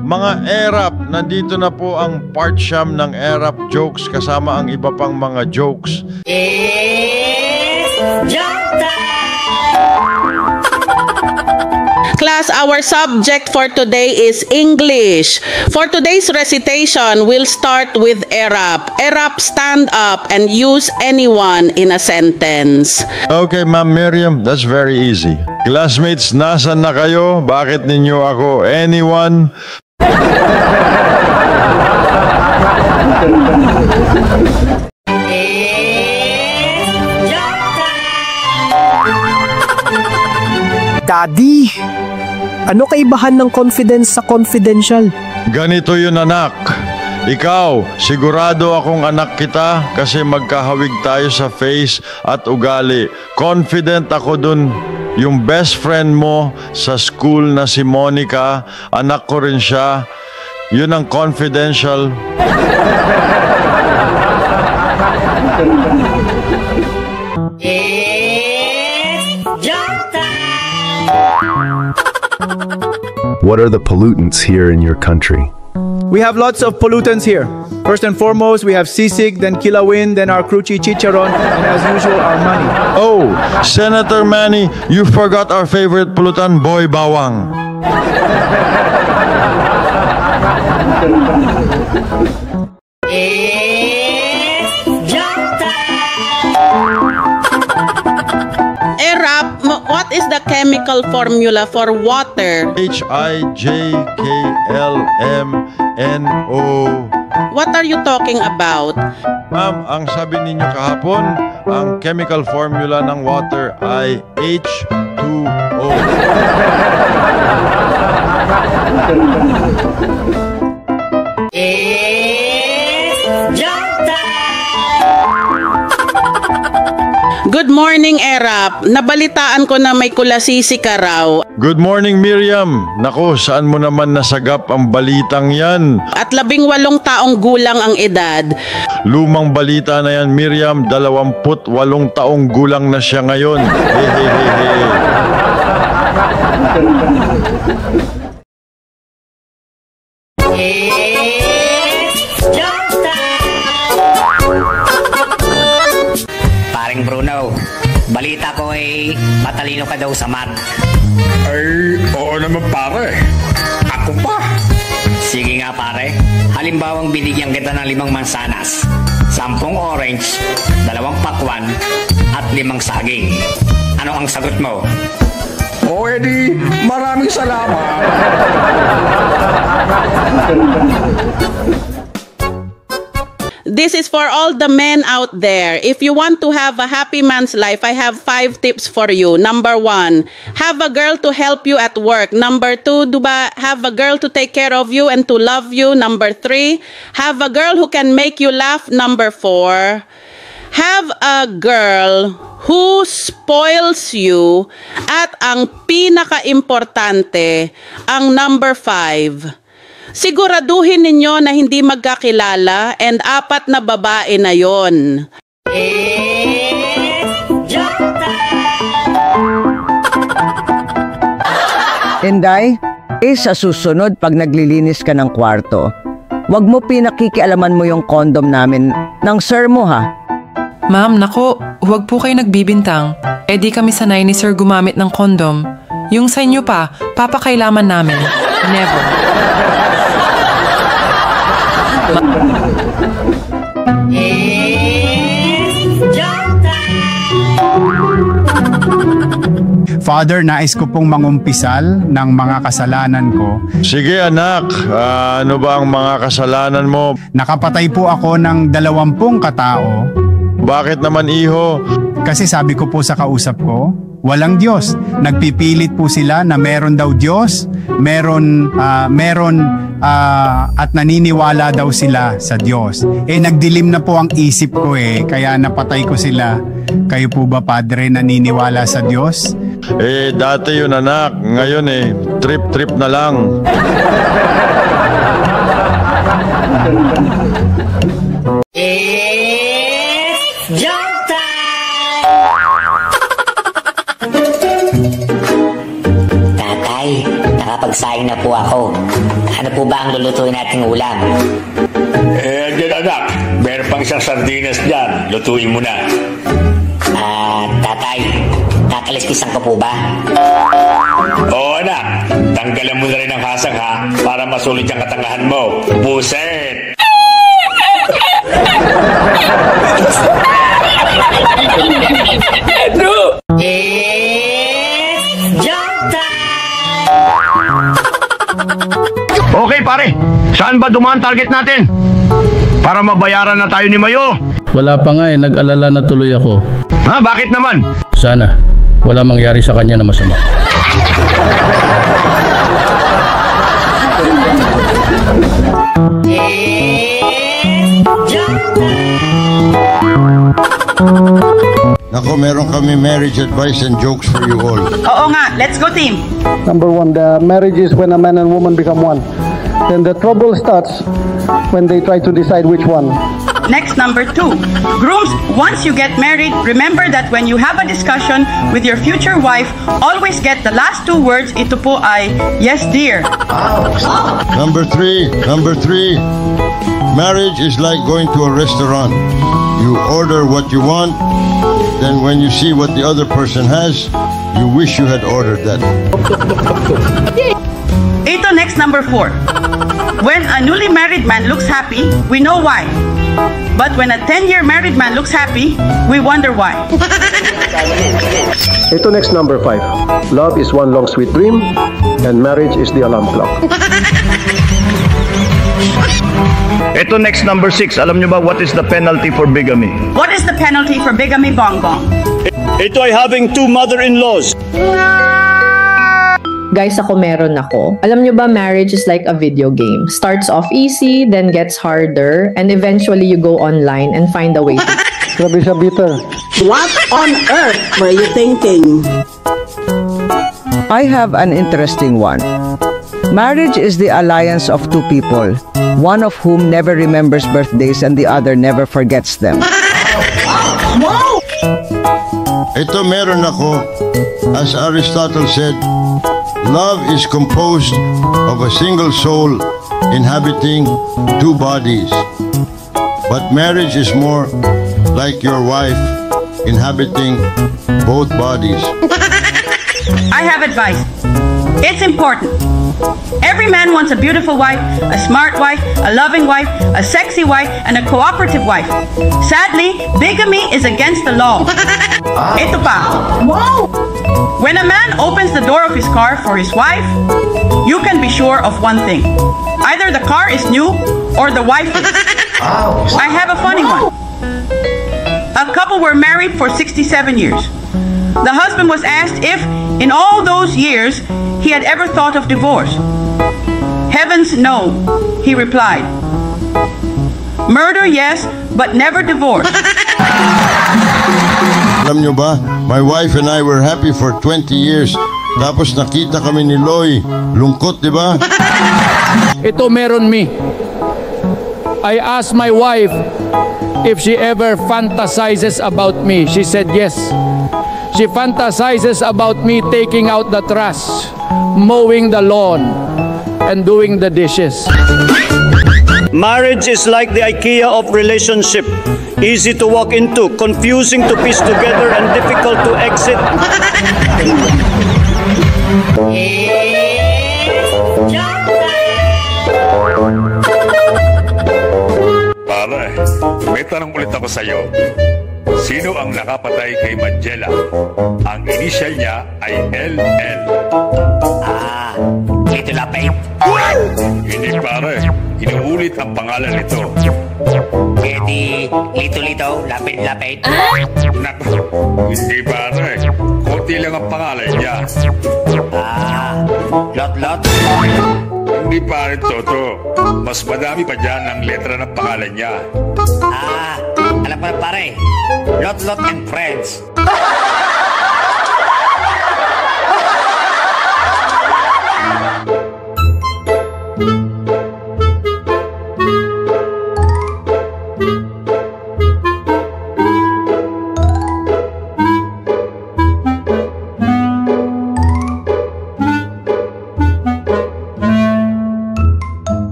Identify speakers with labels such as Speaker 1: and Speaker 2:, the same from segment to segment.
Speaker 1: Mga erap, nandito na po ang part siyam ng erap jokes kasama ang iba pang mga jokes.
Speaker 2: It's joke time!
Speaker 3: Class, our subject for today is English. For today's recitation, we'll start with erap. Erap, stand up and use anyone in a sentence.
Speaker 1: Okay, Ma'am Miriam, that's very easy. Classmates, nasan na kayo? Bakit ninyo ako? Anyone?
Speaker 4: Daddy, ano kaibahan ng confidence sa confidential?
Speaker 1: Ganito yun, anak. Ikaw, sigurado akong anak kita kasi magkahawig tayo sa face at ugali. Confident ako dun. Yung best friend mo sa school na si Monica, anak ko rin siya. Yun ang confidential.
Speaker 5: What are the pollutants here in your country?
Speaker 6: We have lots of pollutants here. First and foremost, we have sisig, then kilawin, then our crunchy chicharon, and as usual, our money.
Speaker 1: Oh, Senator Manny, you forgot our favorite pollutant, Boy Bawang.
Speaker 3: Erap, what is the chemical formula for water?
Speaker 1: HIJKLMNO.
Speaker 3: What are you talking about?
Speaker 1: Ma'am, ang sabi ninyo kahapon, ang chemical formula ng water ay H2O.
Speaker 3: Good morning, Erap. Nabalitaan ko na may kulasisi ka raw.
Speaker 1: Good morning, Miriam. Naku, saan mo naman nasagap ang balitang yan?
Speaker 3: At 18 taong gulang ang edad.
Speaker 1: Lumang balita na yan, Miriam. 28 taong gulang na siya ngayon. Hehehehe.
Speaker 2: Paring Bruno, balita ko ay matalino ka daw sa math.
Speaker 7: Ay, oo naman pare. Ako pa.
Speaker 2: Sige nga pare, halimbawang binigyan kita ng 5 mansanas, 10 orange, 2 pakwan, at 5 saging. Ano ang sagot mo?
Speaker 7: O edi, maraming salamat.
Speaker 3: This is for all the men out there. If you want to have a happy man's life, I have 5 tips for you. Number 1, have a girl to help you at work. Number 2, have a girl to take care of you and to love you. Number 3, have a girl who can make you laugh. Number 4, have a girl who spoils you. At ang pinaka-importante, ang number 5, siguraduhin ninyo na hindi magkakilala and 4 na babae na yon.
Speaker 8: Inday, sa susunod pag naglilinis ka ng kwarto, wag mo pinakikialaman mo yung kondom namin ng sir mo ha.
Speaker 9: Ma'am, nako, huwag po kayo nagbibintang. Di kami sanay ni sir gumamit ng kondom. Yung sa inyo pa, papakailaman namin. Never.
Speaker 10: Father, nais ko pong mangumpisal ng mga kasalanan ko.
Speaker 1: Sige anak, ano ba ang mga kasalanan mo?
Speaker 10: Nakapatay po ako ng 20 katao.
Speaker 1: Bakit naman iho?
Speaker 10: Kasi sabi ko po sa kausap ko, walang Diyos. Nagpipilit po sila na meron daw Diyos, meron at naniniwala daw sila sa Diyos. Nagdilim na po ang isip ko kaya napatay ko sila. Kayo po ba, Padre, naniniwala sa Diyos?
Speaker 1: Dati yun anak, ngayon trip na lang.
Speaker 2: Tatay, nakapagsaing na po ako. Ano po ba ang lulutuin nating ulam?
Speaker 7: Andyan anak, meron pang isang sardinas dyan. Lutuin mo na.
Speaker 2: Tatay, tataliskisan ko po ba?
Speaker 7: Oo anak, tanggalan mo na rin ang hasang ha, para masulit ang katangahan mo. Buset!
Speaker 11: Okay pare, saan ba dumaan target natin? Para mabayaran na tayo ni Mayo.
Speaker 12: Wala pa nga nag-alala na tuloy ako.
Speaker 11: Ha, bakit naman?
Speaker 12: Sana, wala mangyari sa kanya na masama.
Speaker 1: Nako, meron kami marriage advice and jokes for you all.
Speaker 3: Oo nga, let's go team.
Speaker 13: Number one, the marriage is when a man and woman become one. Then the trouble starts when they try to decide which one.
Speaker 3: Next, number 2. Grooms, once you get married, remember that when you have a discussion with your future wife, always get the last 2 words. Ito po ay, yes dear.
Speaker 1: Number 3. Marriage is like going to a restaurant. You order what you want, then when you see what the other person has, you wish you had ordered that.
Speaker 3: Ito next, number 4. When a newly married man looks happy, we know why. But when a 10-year married man looks happy, we wonder why.
Speaker 13: Ito next, number 5. Love is one long sweet dream, and marriage is the alarm clock.
Speaker 11: Ito next, number 6. Alam nyo ba what is the penalty for bigamy?
Speaker 3: What is the penalty for bigamy, Bongbong?
Speaker 11: Ito ay having 2 mother-in-laws.
Speaker 14: Guys, ako meron ako. Alam nyo ba, marriage is like a video game. Starts off easy, then gets harder, and eventually you go online and find a way to...
Speaker 13: Grabe siya, bitter.
Speaker 15: What on earth were you thinking?
Speaker 8: I have an interesting one. Marriage is the alliance of 2 people, one of whom never remembers birthdays and the other never forgets them.
Speaker 15: Wow!
Speaker 1: Ito meron ako. As Aristotle said, love is composed of a single soul inhabiting 2 bodies. But marriage is more like your wife inhabiting both bodies.
Speaker 3: I have advice. It's important. Every man wants a beautiful wife, a smart wife, a loving wife, a sexy wife, and a cooperative wife. Sadly, bigamy is against the law. Ito pa.
Speaker 15: Wow!
Speaker 3: When a man opens the door of his car for his wife, you can be sure of one thing. Either the car is new or the wife is. I have a funny one. A couple were married for 67 years. The husband was asked if, in all those years, he had ever thought of divorce. Heavens, no, he replied. Murder, yes, but never divorce.
Speaker 1: Alam nyo ba, my wife and I were happy for 20 years. Tapos nakita kami ni Loy. Lungkot, di ba?
Speaker 12: Ito meron me. I asked my wife if she ever fantasizes about me. She said yes. She fantasizes about me taking out the trash, mowing the lawn, and doing the dishes.
Speaker 11: Marriage is like the IKEA of relationship. Easy to walk into, confusing to piece together, and difficult to exit.
Speaker 7: Pare, may tanong ulit ako sa'yo. Sino ang nakapatay kay Magella? Ang initial niya ay LL.
Speaker 2: Lito Lapid.
Speaker 7: Hindi pare, inuulit ang pangalan nito.
Speaker 2: Di Lito, Lapid.
Speaker 7: Naku, hindi pare. Konti lang ang pangalan niya.
Speaker 2: Lot.
Speaker 7: Hindi pare, Toto. Mas madami pa dyan ang letra ng pangalan niya.
Speaker 2: Alam ko na pare. Lot and Friends.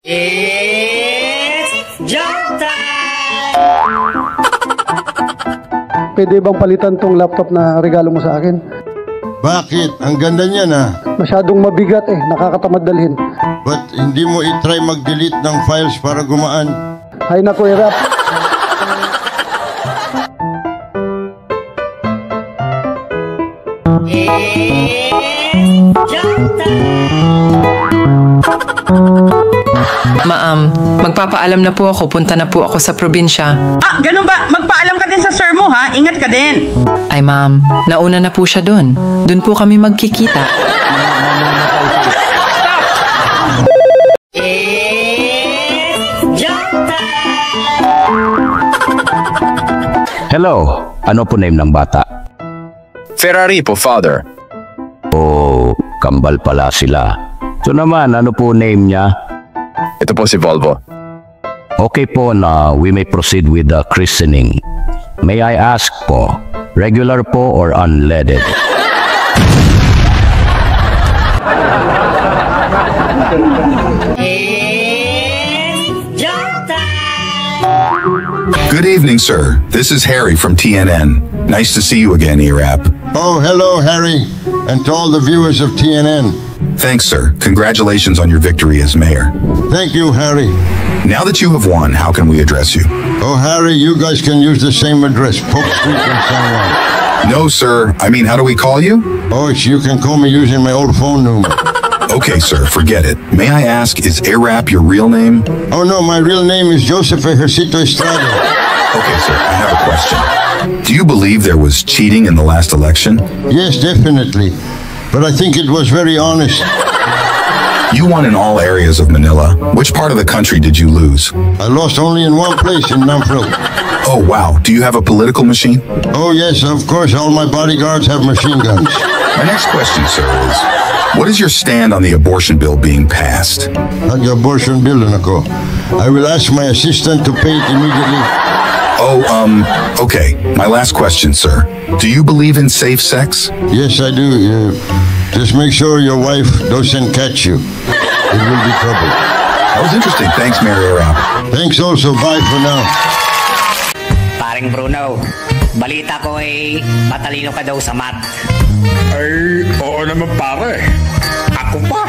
Speaker 2: It's joke time!
Speaker 13: Pwede bang palitan tong laptop na regalo mo sa akin?
Speaker 1: Bakit? Ang ganda niya na.
Speaker 13: Masyadong mabigat nakakatamad dalhin.
Speaker 1: But hindi mo i-try mag-delete ng files para gumaan?
Speaker 13: Hay nako, Erap.
Speaker 9: Ma'am, magpapaalam na po ako. Punta na po ako sa probinsya.
Speaker 16: Ah, ganun ba? Magpaalam ka din sa sir mo, ha? Ingat ka din.
Speaker 9: Ay ma'am, nauna na po siya doon. Doon po kami magkikita.
Speaker 17: Hello, ano po name ng bata?
Speaker 18: Ferrari po, father.
Speaker 17: Oh, kambal pala sila. So naman, ano po name niya?
Speaker 18: Ito po si Volvo.
Speaker 17: Okay po na we may proceed with the christening. May I ask po, regular po or unleaded?
Speaker 19: Good evening, sir. This is Harry from TNN. Nice to see you again, ERAP.
Speaker 1: Oh, hello, Harry, and to all the viewers of TNN.
Speaker 19: Thanks, sir. Congratulations on your victory as mayor.
Speaker 1: Thank you, Harry.
Speaker 19: Now that you have won, how can we address you?
Speaker 1: Oh, Harry, you guys can use the same address, Polk Street in San Juan.
Speaker 19: No, sir. I mean, how do we call you?
Speaker 1: Oh, you can call me using my old phone number.
Speaker 19: Okay, sir, forget it. May I ask, is ERAP your real name?
Speaker 1: Oh, no, my real name is Joseph Ejercito Estrada.
Speaker 19: Okay, sir, I have a question. Do you believe there was cheating in the last election?
Speaker 1: Yes, definitely. But I think it was very honest.
Speaker 19: You won in all areas of Manila. Which part of the country did you lose?
Speaker 1: I lost only in one place, in Namfro.
Speaker 19: Oh, wow. Do you have a political machine?
Speaker 1: Oh, yes, of course. All my bodyguards have machine guns.
Speaker 19: My next question, sir, is what is your stand on the abortion bill being passed?
Speaker 1: The abortion bill, nako. I will ask my assistant to pay it immediately.
Speaker 19: Oh, okay. My last question, sir. Do you believe in safe sex?
Speaker 1: Yes, I do. Just make sure your wife doesn't catch you. It will be trouble.
Speaker 19: That was interesting. Thanks, Mary Arap.
Speaker 1: Thanks also. Bye for now.
Speaker 2: Paring Bruno, balita ko matalino ka daw sa math.
Speaker 7: Ay, oo naman pare. Ako pa.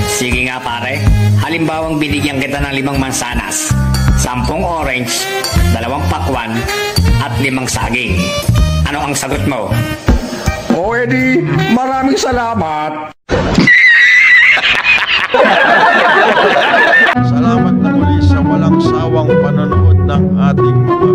Speaker 2: Sige nga pare, halimbawang binigyan kita ng 5 mansanas, 10 orange, 2 pakwan, at 5 saging. Ano ang sagot mo?
Speaker 7: O edi, maraming salamat.
Speaker 1: Salamat na muli sa walang sawang panonood ng ating mga